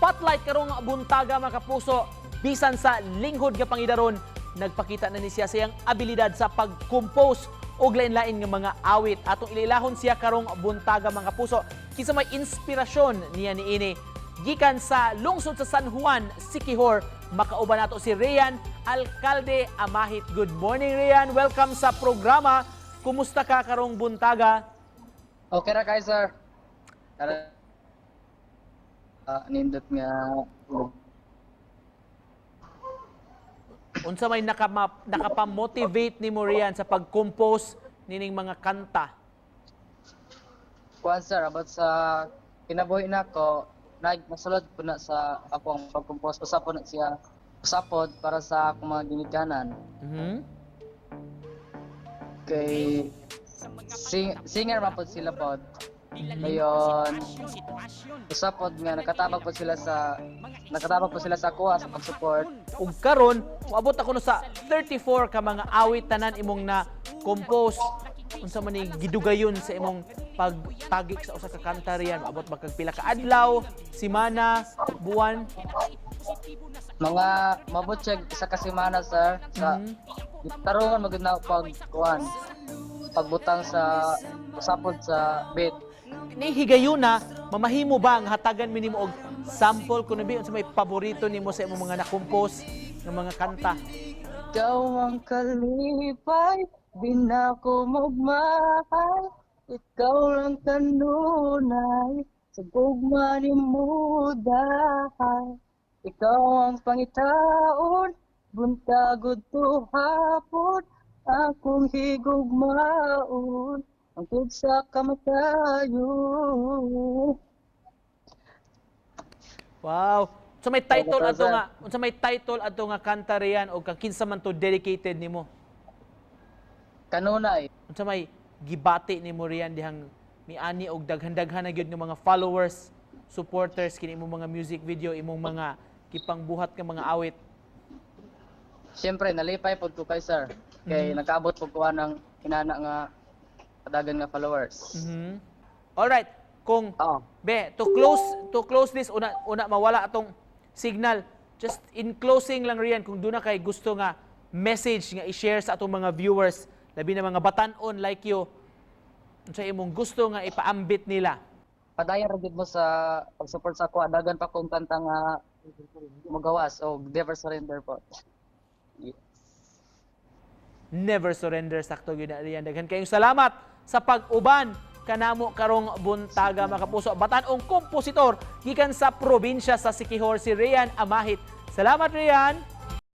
spotlight karong buntaga mga kapuso. Bisan sa linghod nga pangidaron, nagpakita na ni siya sa iyang abilidad sa pag-compose og lain-lain nga mga awit. Atong ililahon siya karong buntaga mga kapuso. Kinsa may inspirasyon niya niini. Gikan sa lungsod sa San Juan, Siquijor, makauban nato si Rian Alcalde Amahit. Good morning, Rian. Welcome sa programa. Kumusta ka karong buntaga? Okay ra kay sir. Nindot nga Unsa may nakapamotivate ni mo Rian sa pag-compose nining mga kanta? kuan sir about sa kinabuhi nako nagmasulod po na sa akong pag-compose usapon na siya usapod para sa akong mga ginikanan. Kay singer man po sila pod. Ngayon usapod nga nakatabag po sila sa kuha sa pag-support. Ug karon moabot ako no sa 34 ka mga awit tanan imong na compose. Unsa man ni gidugayon sa imong pagtagik sa usa ka kanta riyan? Moabot ba kag pila ka adlaw, semana, buwan? Mga mabot siya isa ka semana sir sa tarungan magud na pagbutang sa usapod sa beat. Ni higayon na mamahimo ba ang hatagan mi nimo og sample kuno bi unsa may paborito nimo sa imong mga na-compose ng mga kanta? Ikaw ang kalipay, di na ko magmahal. Ikaw lang kanunay, sa gugma ni mudahay. Ikaw ang pangitaon, buntagod to hapon. Akong higugmaon, ang sa kamatayon. Wow. So may title ato nga kanta riyan o kang kinsa man to dedicated nimo? Kanunay. Unsa may gibati nimo riyan dihang miani og daghan-daghan na gyud nga mga followers, supporters kini imong mga music video, imong mga kipangbuhat nga mga awit? Siyempre nalipay pod ko kay sir. Kay nakaabot po ko ng kinana nga kadagan nga followers. All right. Kung to close this una mawala atong signal. Just in closing lang riyan kung doon na kay gusto nga message nga i-share sa atong mga viewers, labi na mga batan-on like you. Unsa imong gusto nga ipaambit nila? Padayon ra gid mo sa pag-support sa ako, dagan pa kong kanta nga magawas o Never Surrender po. Never Surrender, sakto gyud na riyan. Daghan kayong salamat sa pag-uban kanamo karong buntaga mga kapuso. Batan-ong kompositor gikan sa probinsya sa Siquijor si Rian Amahit. Salamat Rian.